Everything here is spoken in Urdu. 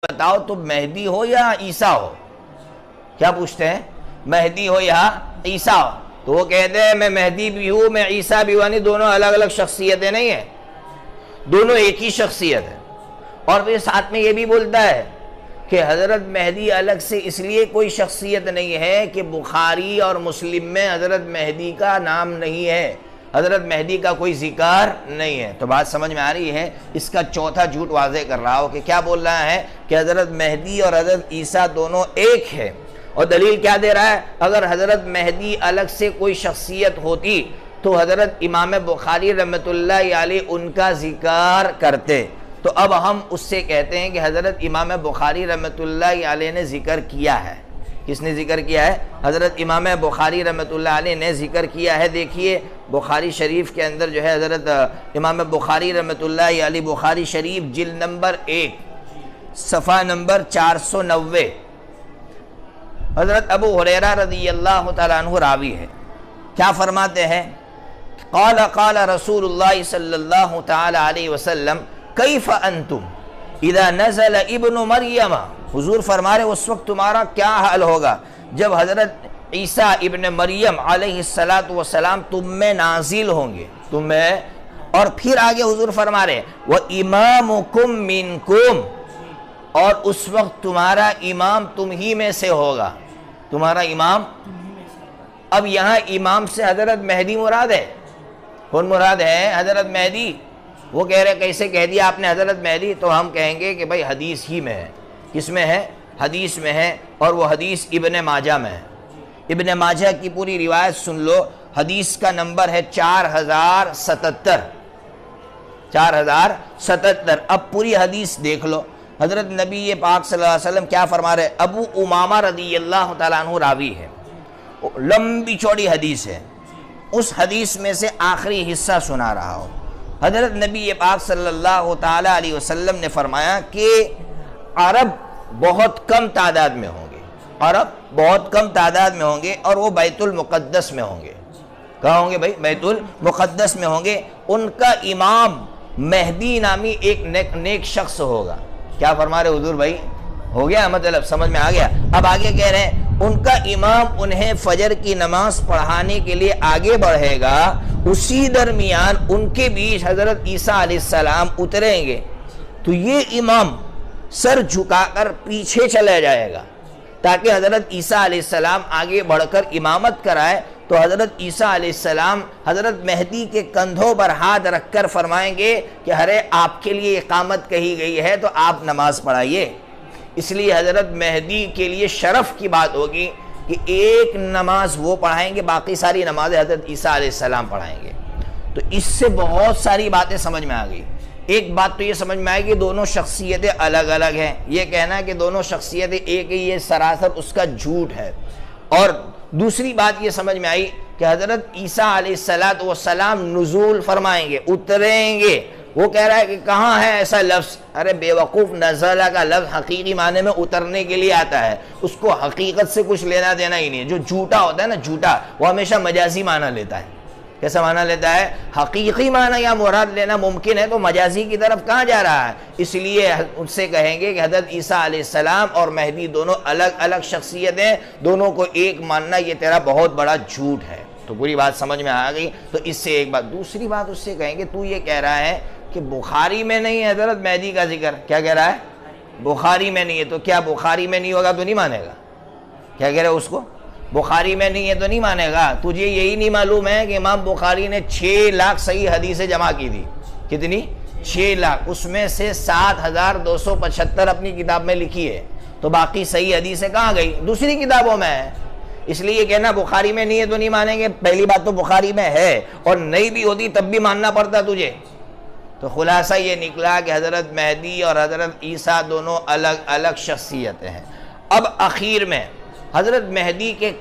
بتاؤ تم مہدی ہو یا عیسیٰ ہو؟ کیا پوچھتے ہیں؟ مہدی ہو یا عیسیٰ ہو؟ تو وہ کہتے ہیں میں مہدی بھی ہوں، میں عیسیٰ بھی ہوں، یعنی دونوں الگ الگ شخصیتیں نہیں ہیں، دونوں ایک ہی شخصیت ہے۔ اور پھر ساتھ میں یہ بھی بولتا ہے کہ حضرت مہدی الگ سے اس لیے کوئی شخصیت نہیں ہے کہ بخاری اور مسلم میں حضرت مہدی کا نام نہیں ہے، حضرت مہدی کا کوئی ذکر نہیں ہے۔ تو بات سمجھ میں آ رہی ہے؟ اس کا چوتھا جھوٹ واضح کر رہا ہو کہ کیا بول رہا ہے کہ حضرت مہدی اور حضرت عیسیٰ دونوں ایک ہے۔ اور دلیل کیا دے رہا ہے؟ اگر حضرت مہدی الگ سے کوئی شخصیت ہوتی تو حضرت امام بخاری رحمۃ اللہ علیہ ان کا ذکر کرتے۔ تو اب ہم اس سے کہتے ہیں کہ حضرت امام بخاری رحمۃ اللہ علیہ نے ذکر کیا ہے۔ کس نے ذکر کیا ہے؟ حضرت امام بخاری رحمۃ اللہ علیہ نے ذکر کیا ہے۔ دیکھیے بخاری شریف کے اندر جو ہے حضرت امام بخاری رحمۃ اللہ علیہ بخاری شریف جلد نمبر 1 صفحہ نمبر 490، حضرت ابو ہریرہ رضی اللہ تعالیٰ عنہ راوی ہے، کیا فرماتے ہیں؟ قال قال رسول اللہ صلی اللہ تعالی علیہ وسلم کیف انتم اذا نزل ابن مریم، حضور فرما رہے اس وقت تمہارا کیا حال ہوگا جب حضرت عیسیٰ ابن مریم علیہ السلام تم میں نازل ہوں گے، تم میں۔ اور پھر آگے حضور فرما رہے وَإِمَامُكُم مِّنكُم، اور اس وقت تمہارا امام تم ہی میں سے ہوگا، تمہارا امام۔ اب یہاں امام سے حضرت مہدی مراد ہے۔ کون مراد ہے؟ حضرت مہدی۔ وہ کہہ رہے کیسے کہہ دیا آپ نے حضرت مہدی؟ تو ہم کہیں گے کہ بھائی حدیث ہی میں ہے۔ کس میں ہے؟ حدیث میں ہے، اور وہ حدیث ابن ماجہ میں ہے۔ ابن ماجہ کی پوری روایت سن لو، حدیث کا نمبر ہے 4077۔ 4077۔ اب پوری حدیث دیکھ لو، حضرت نبی پاک صلی اللہ علیہ وسلم کیا فرما رہے؟ ابو امامہ رضی اللہ تعالیٰ عنہ راوی ہے، لمبی چوڑی حدیث ہے، اس حدیث میں سے آخری حصہ سنا رہا ہو۔ حضرت نبی پاک صلی اللہ تعالیٰ علیہ وسلم نے فرمایا کہ عرب بہت کم تعداد میں ہوں گے، عرب بہت کم تعداد میں ہوں گے، اور وہ بیت المقدس میں ہوں گے۔ کہاں ہوں گے بھائی؟ بیت المقدس میں ہوں گے۔ ان کا امام مہدی نامی ایک نیک شخص ہوگا۔ کیا فرما رہے حضور بھائی؟ ہو گیا مطلب؟ سمجھ میں آ گیا؟ اب آگے کہہ رہے ہیں ان کا امام انہیں فجر کی نماز پڑھانے کے لیے آگے بڑھے گا، اسی درمیان ان کے بیچ حضرت عیسیٰ علیہ السلام اتریں گے، تو یہ امام سر جھکا کر پیچھے چلا جائے گا تاکہ حضرت عیسیٰ علیہ السلام آگے بڑھ کر امامت کرائے۔ تو حضرت عیسیٰ علیہ السلام حضرت مہدی کے کندھوں پر ہاتھ رکھ کر فرمائیں گے کہ ارے آپ کے لیے اقامت کہی گئی ہے تو آپ نماز پڑھائیے۔ اس لیے حضرت مہدی کے لیے شرف کی بات ہوگی کہ ایک نماز وہ پڑھائیں گے، باقی ساری نمازیں حضرت عیسیٰ علیہ السلام پڑھائیں گے۔ تو اس سے بہت ساری باتیں سمجھ میں آ گئی۔ ایک بات تو یہ سمجھ میں آئے کہ دونوں شخصیتیں الگ الگ ہیں، یہ کہنا ہے کہ دونوں شخصیتیں ایک ہی، یہ سراسر اس کا جھوٹ ہے۔ اور دوسری بات یہ سمجھ میں آئی کہ حضرت عیسیٰ علیہ السلام نزول فرمائیں گے، اتریں گے۔ وہ کہہ رہا ہے کہ کہاں ہے ایسا لفظ؟ ارے بے وقوف، نزلہ کا لفظ حقیقی معنی میں اترنے کے لیے آتا ہے، اس کو حقیقت سے کچھ لینا دینا ہی نہیں ہے۔ جو جھوٹا ہوتا ہے نا، جھوٹا، وہ ہمیشہ مجازی معنی لیتا ہے۔ کیسا معنی لیتا ہے؟ حقیقی معنی یا مراد لینا ممکن ہے تو مجازی کی طرف کہاں جا رہا ہے؟ اس لیے ان سے کہیں گے کہ حضرت عیسیٰ علیہ السلام اور مہدی دونوں الگ الگ شخصیتیں، دونوں کو ایک ماننا یہ تیرا بہت بڑا جھوٹ ہے۔ تو پوری بات سمجھ میں آ گئی۔ تو اس سے ایک بات، دوسری بات اس سے کہیں گے تو یہ کہہ رہا ہے کہ بخاری میں نہیں ہے حضرت مہدی کا ذکر۔ کیا کہہ رہا ہے؟ بخاری میں نہیں ہے۔ تو کیا بخاری میں نہیں ہوگا تو نہیں مانے گا؟ کیا کہہ رہے اس کو؟ بخاری میں نہیں ہے تو نہیں مانے گا؟ تجھے یہی نہیں معلوم ہے کہ امام بخاری نے 6 لاکھ صحیح حدیثیں جمع کی تھی؟ کتنی؟ 6 لاکھ۔ اس میں سے 7275 اپنی کتاب میں لکھی ہے، تو باقی صحیح حدیثیں کہاں گئی؟ دوسری کتابوں میں ہے۔ اس لیے کہنا بخاری میں نہیں ہے تو نہیں مانیں گے، پہلی بات تو بخاری میں ہے، اور نہیں بھی ہوتی تب بھی ماننا پڑتا تجھے۔ تو خلاصہ یہ نکلا کہ حضرت مہدی اور حضرت عیسیٰ دونوں الگ الگ شخصیتیں ہیں۔ اب اخیر میں حضرت مہدی کے